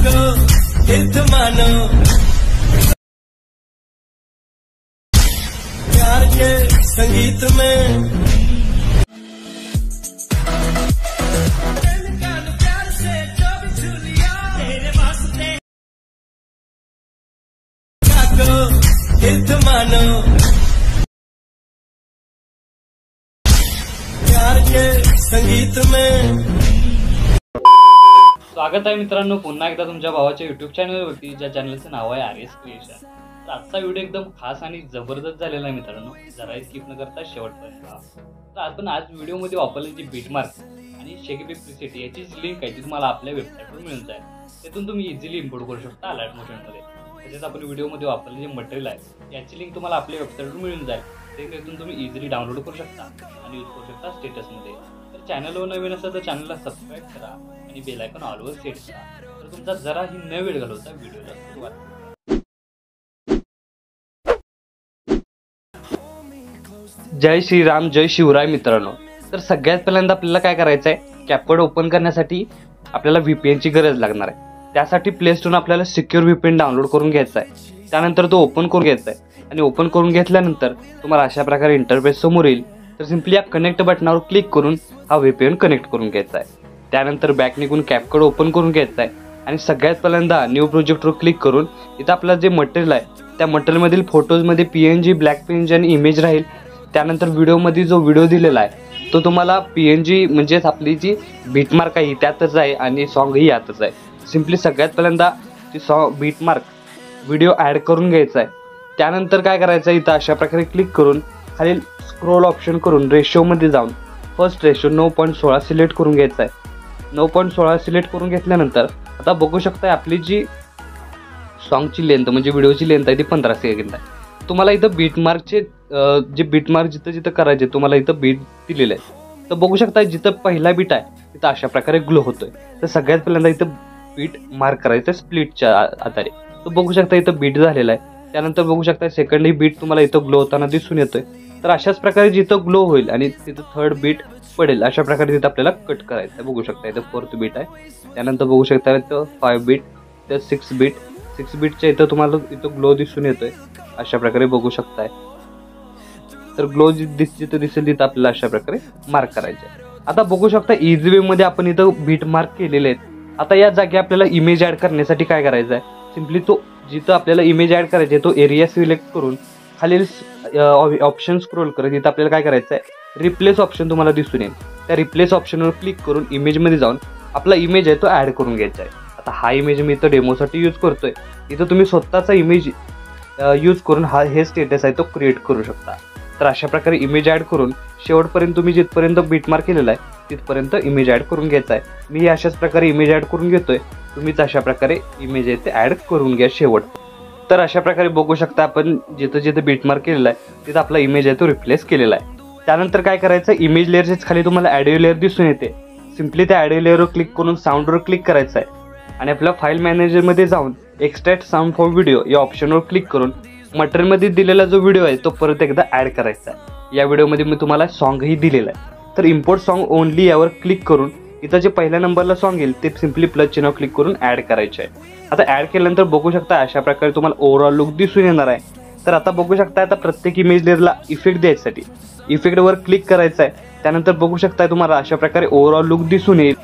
प्यार के संगीत में प्यार से जो भी छू लिया तेरे वास्ते हित मानो प्यार के संगीत में। स्वागत आहे मित्रांनो पुन्हा एकदा तुमच्या भावाच्या YouTube चॅनलवरती, ज्या चॅनलचं नाव आहे RS क्रिएशन। तर आजचा व्हिडिओ एकदम खास आणि जबरदस्त झालेला आहे मित्रांनो, जरा स्किप न करता शेवटपर्यंत पहा। तर आपण आज व्हिडिओमध्ये वापरलेली बीटमार्क आणि शेकीबी प्रीसेट याची लिंक आहे ती तुम्हाला आपल्या वेबसाईटवर मिळून जाईल। त्यातून तुम्ही इझिली इम्पोर्ट करू शकता अलर्ट मोशनमध्ये। तसेच आपण व्हिडिओमध्ये वापरलेले जे मटेरियल आहे याची लिंक तुम्हाला आपल्या वेबसाईटवर मिळून जाईल, त्यातून तुम्ही इझिली डाउनलोड करू शकता आणि यूज करू शकता स्टेटसमध्ये। तर चॅनलवर नवीन असेल तर चॅनलला सबस्क्राईब करा आणि बेल आयकॉन ऑलवर सेट करा, तर तुमचा जराही न वेळ घालवता व्हिडिओला सुरुवात करा। जय श्रीराम, जय शिवराय मित्रांनो। तर सगळ्यात पहिल्यांदा आपल्याला काय करायचं आहे, कॅपकट ओपन करण्यासाठी आपल्याला VPNची गरज लागणार आहे। त्यासाठी प्ले स्टोरवरून आपल्याला सिक्युअर VPN डाउनलोड करून घ्यायचा आहे। त्यानंतर तो ओपन करून घ्यायचा आहे आणि ओपन करून घेतल्यानंतर तुम्हाला अशा प्रकारे इंटरफेस समोर येईल। तर सिंपली या कनेक्ट बटनावर क्लिक करून हा VPN कनेक्ट करून घ्यायचा आहे। त्यानंतर बॅक निघून कॅपकट ओपन करून घ्यायचा आहे आणि सगळ्यात पहिल्यांदा न्यू प्रोजेक्टवर क्लिक करून इथं आपलं जे मटेरियल आहे त्या मटेरियलमधील फोटोजमध्ये PNG, ब्लॅक PNG आणि इमेज राहील। त्यानंतर व्हिडिओमध्ये जो व्हिडिओ दिलेला आहे तो तुम्हाला PNG म्हणजेच आपली जी बीटमार्क आहे त्यातच आहे आणि सॉन्गही यातच आहे। सिंपली सगळ्यात पहिल्यांदा ती बीटमार्क व्हिडिओ ॲड करून घ्यायचा आहे। त्यानंतर काय करायचं, इथं अशा प्रकारे क्लिक करून खाली स्क्रोल ऑप्शन करून रेशोमध्ये जाऊन फर्स्ट रेशो 9.16 सिलेक्ट करून घ्यायचा आहे। 9.16 सिलेक्ट करून घेतल्यानंतर आता बघू शकता आपली जी सॉन्गची लेंथ म्हणजे व्हिडिओची लेंथ आहे ती 15 सेकंद आहे। तुम्हाला इथं बीटमार्कचे जे बीटमार्क जिथं जिथं करायचे तुम्हाला इथं बीट दिलेलं आहे। तर बघू शकता जिथं पहिला बीट आहे तिथं अशा प्रकारे ग्लो होतोय। तर सगळ्यात पहिल्यांदा इथं बीट मार्क करायचं स्प्लिटच्या आधारे। तर बघू शकता इथं बीट झालेला आहे। त्यानंतर बघू शकता सेकंड ही बीट तुम्हाला इथं ग्लो होताना दिसून येतोय। तर अशाच प्रकारे जिथं ग्लो होईल आणि तिथं थर्ड बीट पडेल अशा प्रकारे तिथं आपल्याला कट करायचं आहे। बघू शकता इथं फोर्थ बीट आहे। त्यानंतर बघू शकता इथं 5 बीट, तर 6 बीटच्या इथं तुम्हाला इथं ग्लो दिसून येतोय अशा प्रकारे बघू शकताय। तर ग्लो जिथं दिसेल तिथं आपल्याला अशा प्रकारे मार्क करायचं आहे। आता बघू शकता इझी वे मध्ये आपण इथं बीट मार्क केलेले आहेत। आता या जागी आपल्याला इमेज ऍड करण्यासाठी काय करायचं आहे, सिंपली तो जिथं आपल्याला इमेज ऍड करायची आहे तो एरिया सिलेक्ट करून खालील ऑप्शन स्क्रोल करत इथं आपल्याला काय करायचं आहे, रिप्लेस ऑप्शन तुम्हाला दिसून येईल। त्या रिप्लेस ऑप्शनवर क्लिक करून इमेजमध्ये जाऊन आपला इमेज आहे तो ॲड करून घ्यायचा आहे। आता हा इमेज मी इथं डेमोसाठी यूज करतोय। इथं तुम्ही स्वतःचा इमेज यूज करून हे स्टेटस आहे तो क्रिएट करू शकता। तर अशा प्रकारे इमेज ॲड करून शेवटपर्यंत तुम्ही जिथपर्यंत बीटमार्क केलेला आहे तिथपर्यंत इमेज ॲड करून घ्यायचा आहे। मी अशाच प्रकारे इमेज ॲड करून घेतोय, तुम्हीच अशा प्रकारे इमेज आहे ते ॲड करून घ्या शेवट। तर अशा प्रकारे बघू शकता आपण जिथं जिथं बीटमार्क केलेला आहे तिथं आपला इमेज आहे तो रिप्लेस केलेला आहे। त्यानंतर काय करायचं, इमेज लेअरच्याच खाली तुम्हाला ऑडिओ लेअर दिसून येते। सिंपली त्या ऑडिओ लेअरवर क्लिक करून साऊंडवर क्लिक करायचं आहे आणि आपल्या फाईल मॅनेजरमध्ये जाऊन एक्सट्रॅक्ट साऊंड फॉर व्हिडिओ या ऑप्शनवर क्लिक करून मटेरियलमध्ये दिलेला जो व्हिडिओ आहे तो परत एकदा ॲड करायचा आहे। या व्हिडिओमध्ये मी तुम्हाला सॉन्गही दिलेला आहे। तर इम्पोर्ट सॉन्ग ओनली यावर क्लिक करून इथं जे पहिल्या नंबरला सॉन्ग येईल ते सिंपली प्लस चिन्हावर क्लिक करून ॲड करायचे आहे। आता ॲड केल्यानंतर बघू शकता अशा प्रकारे तुम्हाला ओव्हरऑल लुक दिसून येणार आहे। तर आता बघू शकता आता प्रत्येक इमेज लेअरला इफेक्ट द्यायसाठी इफेक्टवर क्लिक करायचं आहे। त्यानंतर बघू शकता तुम्हाला अशा प्रकारे ओव्हरऑल लुक दिसून येईल।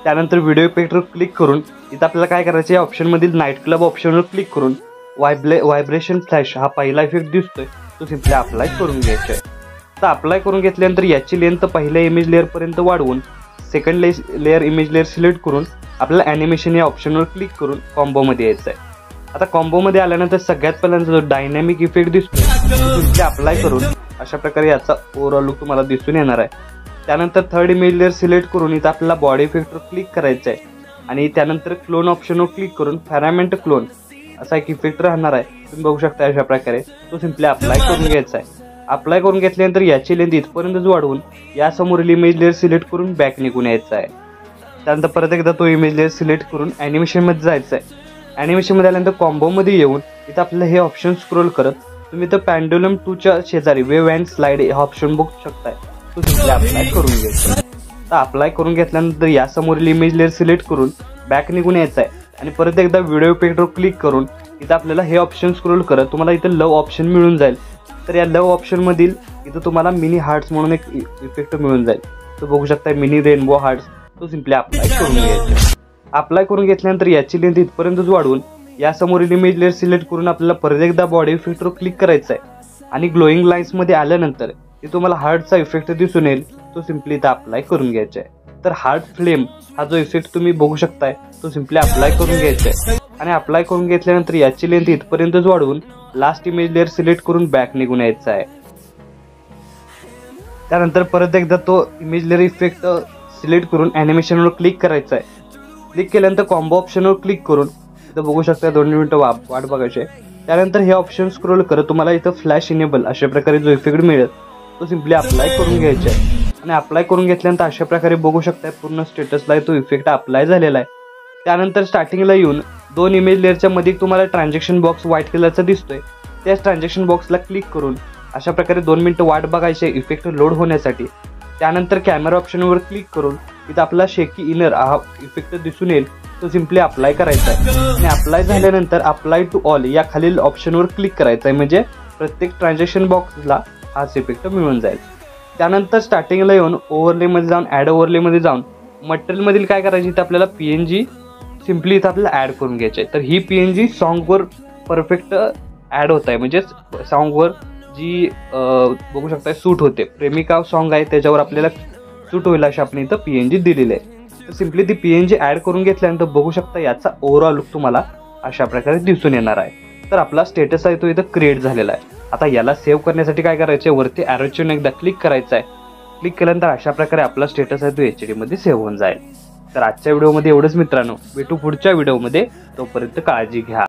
त्यानंतर व्हिडिओ इफेक्टवर क्लिक करून इथं आपल्याला काय करायचं, या ऑप्शनमधील नाईट क्लब ऑप्शनवर क्लिक करून व्हायब्रेशन फ्लॅश हा पहिला इफेक्ट दिसतोय तो सिंपली अप्लाय करून घ्यायचा आहे। तर अप्लाय करून घेतल्यानंतर याची लेंथ पहिल्या इमेज लेअरपर्यंत वाढवून second layer image layer select करून आपल्याला ॲनिमेशन या ऑप्शनवर क्लिक करून कॉम्बोमध्ये यायचं आहे। आता कॉम्बोमध्ये आल्यानंतर सगळ्यात पहिल्यांदा जो डायनॅमिक इफेक्ट दिसतोय तो सिंपली अप्लाय करून अशा प्रकारे याचा ओव्हरऑल लुक तुम्हाला दिसून येणार आहे। त्यानंतर थर्ड इमेज लेअर सिलेक्ट करून इथं आपल्याला बॉडी इफेक्टवर क्लिक करायचं आहे आणि त्यानंतर क्लोन ऑप्शनवर क्लिक करून फॅरामेंट क्लोन असा एक इफेक्ट राहणार आहे। तुम्ही बघू शकता अशा प्रकारे तो सिंपली अप्लाय करून घ्यायचा आहे। अप्लाय करून घेतल्यानंतर याची लेंथ इथपर्यंत वाढवून यासमोरील इमेज लेअर सिलेक्ट करून बॅक निघून यायचा आहे। त्यानंतर परत एकदा तो इमेज लेअर सिलेक्ट करून ॲनिमेशनमध्ये जायचं आहे। ॲनिमेशनमध्ये आल्यानंतर कॉम्बोमध्ये येऊन इथं आपल्याला हे ऑप्शन स्क्रोल करत तुम्ही इथं पॅन्डुलम 2च्या शेजारी वेव्ह अँड स्लाइड हा ऑप्शन बघू शकताय, तो सिंपली अप्लाय करून घ्यायचा। तर अप्लाय करून घेतल्यानंतर यासमोरील इमेज लेअर सिलेक्ट करून बॅक निघून यायचं आहे आणि परत एकदा व्हिडिओ इफेक्टवर क्लिक करून इथं आपल्याला हे ऑप्शन स्क्रोल करत तुम्हाला इथं लव ऑप्शन मिळून जाईल. तर या लव ऑप्शनमधील इथं तुम्हाला मिनी हार्ट्स म्हणून एक इफेक्ट मिळून जाईल. तो बघू शकता मिनी रेनबो हार्ट्स. तो सिम्पली अप्लाय करून घ्यायचा. अप्लाय करून घेतल्यानंतर याची लेंथ इथपर्यंतच वाढवून या समोरील इमेज लेअर सिलेक्ट करून आपल्याला परत एकदा बॉडी इफेक्टवर क्लिक करायचा आहे आणि ग्लोईंग लाईन्समध्ये आल्यानंतर ते तुम्हाला हार्टचा इफेक्ट दिसून येईल. तो सिम्पली इथं अप्लाय करून घ्यायचा आहे. तर हार्ट फ्लेम हा जो इफेक्ट तुम्ही बघू शकताय तो सिम्पली अप्लाय करून घ्यायचा आहे. आणि अप्लाय करून घेतल्यानंतर याची लेंथ इथपर्यंतच वाढवून लास्ट इमेज लेअर सिलेक्ट करून बॅक निघून यायचा आहे. त्यानंतर परत एकदा तो इमेज लेअर इफेक्ट सिलेक्ट करून ॲनिमेशनवर क्लिक करायचा आहे. क्लिक केल्यानंतर कॉम्बो ऑप्शनवर क्लिक करून इथं बघू शकता 2 मिनिटं वाट बघायची आहे. त्यानंतर हे ऑप्शन स्क्रोल करत तुम्हाला इथं फ्लॅश इनेबल अशा प्रकारे जो इफेक्ट मिळेल तो सिम्पली अप्लाय करून घ्यायचा आहे. आणि अप्लाय करून घेतल्यानंतर अशा प्रकारे बघू शकता पूर्ण स्टेटसला तो इफेक्ट अप्लाय झालेला आहे. त्यानंतर स्टार्टिंगला येऊन 2 इमेज लेअरच्या मध्ये तुम्हाला ट्रान्झॅक्शन बॉक्स व्हाईट कलरचा दिसतोय. त्याच ट्रान्झॅक्शन बॉक्सला क्लिक करून अशा प्रकारे 2 मिनिटं वाट बघायचे इफेक्ट लोड होण्यासाठी. त्यानंतर कॅमेरा ऑप्शनवर क्लिक करून इथं आपला शेकी इनर हा इफेक्ट दिसून येईल. तो सिम्पली अप्लाय करायचा आहे. आणि अप्लाय झाल्यानंतर अप्लाय टू ऑल या खालील ऑप्शनवर क्लिक करायचं आहे. म्हणजे प्रत्येक ट्रान्झॅक्शन बॉक्सला हाच इफेक्ट मिळून जाईल. त्यानंतर स्टार्टिंगला येऊन ओव्हरलेमध्ये जाऊन ॲड ओव्हरलेमध्ये जाऊन मटेरियलमधील काय करायची इथं आपल्याला PNG सिम्पली इथं आपल्याला ॲड करून घ्यायची आहे. तर ही PNG सॉन्गवर परफेक्ट ॲड होत आहे. म्हणजे सॉन्गवर जी बघू शकता सूट होते. प्रेमिका सॉन्ग आहे त्याच्यावर आपल्याला सूट होईल अशी आपण इथं PNG दिलेली आहे. तर सिम्पली ती PNG ॲड करून घेतल्यानंतर बघू शकता याचा ओव्हरऑल लुक तुम्हाला अशा प्रकारे दिसून येणार आहे. तर आपला स्टेटस आहे तो इथं क्रिएट झालेला आहे. आता याला सेव्ह करण्यासाठी काय करायचं आहे वरती ॲरोचून एकदा क्लिक करायचं आहे. क्लिक केल्यानंतर अशा प्रकारे आपला स्टेटस आहे तो HD मध्ये सेव्ह होऊन जाईल. तर आजच्या व्हिडिओमध्ये एवढंच मित्रांनो. भेटू पुढच्या व्हिडिओमध्ये. तोपर्यंत काळजी घ्या.